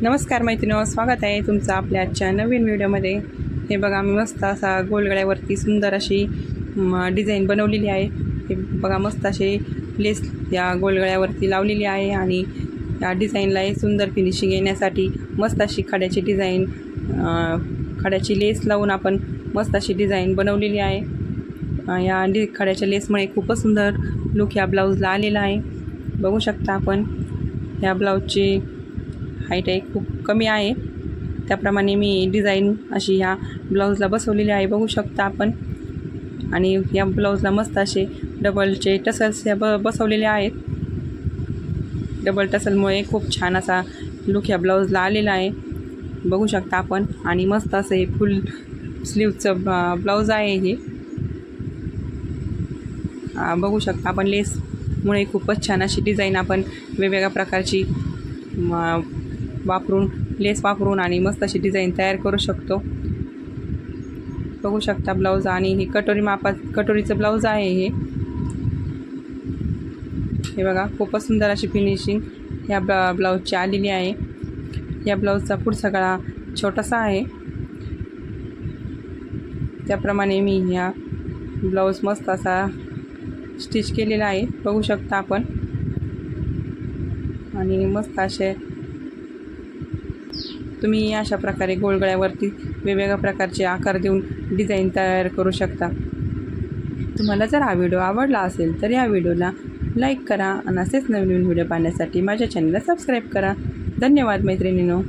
नमस्कार मैत्रिणींनो, स्वागत आहे तुमचं आपल्या आजच्या नवीन व्हिडिओमध्ये। हे बघा, मी मस्त असा गोलगळ्यावरती सुंदर अशी डिझाईन बनवलेली आहे। हे बघा, मस्त असे लेस या गोलगळ्यावरती लावलेली आहे आणि या डिझाईनला सुंदर फिनिशिंग येण्यासाठी मस्त अशी खड्याची डिझाईन, खड्याची लेस लावून आपण मस्त अशी डिझाईन बनवलेली आहे। या खड्याच्या लेसमुळे खूपच सुंदर लुक या ब्लाऊजला आलेला आहे। बघू शकता आपण, या ब्लाऊजची हाईट आहे खूप कमी आहे, त्याप्रमाणे मी डिझाईन अशी ह्या ब्लाऊजला बसवलेली आहे, बघू शकता आपण। आणि या ब्लाऊजला मस्त असे डबलचे टसल्स बसवलेले आहेत। डबल टसलमुळे खूप छान असा लुक या ब्लाऊजला आलेला आहे, बघू शकता आपण। आणि मस्त असं हे फुल स्लीवचं ब्लाऊज आहे हे, बघू शकता आपण। लेसमुळे खूपच छान अशी डिझाईन आपण वेगवेगळ्या प्रकारची लेस वापरून आणि मस्त अशी डिझाईन तयार करू शकतो, बघू शकता ब्लाऊज। आणि हे कटोरीचं ब्लाऊज आहे हे बघा, खूपच सुंदर अशी फिनिशिंग या ब्लाऊजची आलेली आहे। या ब्लाऊजचा पुढचा गळा छोटासा आहे, त्याप्रमाणे मी ह्या ब्लाऊज मस्त असा स्टिच केलेला आहे, बघू शकता आपण। आणि मस्त असे तुम्ही अशा प्रकारे गोलगळ्यावरती वेगवेगळ्या प्रकारचे आकार देऊन डिझाईन तयार करू शकता। तुम्हाला जर हा व्हिडिओ आवडला असेल तर या व्हिडिओला लाईक करा आणि असेच नवीन व्हिडिओ पाहण्यासाठी माझ्या चॅनलला सबस्क्राईब करा। धन्यवाद मैत्रिणींनो।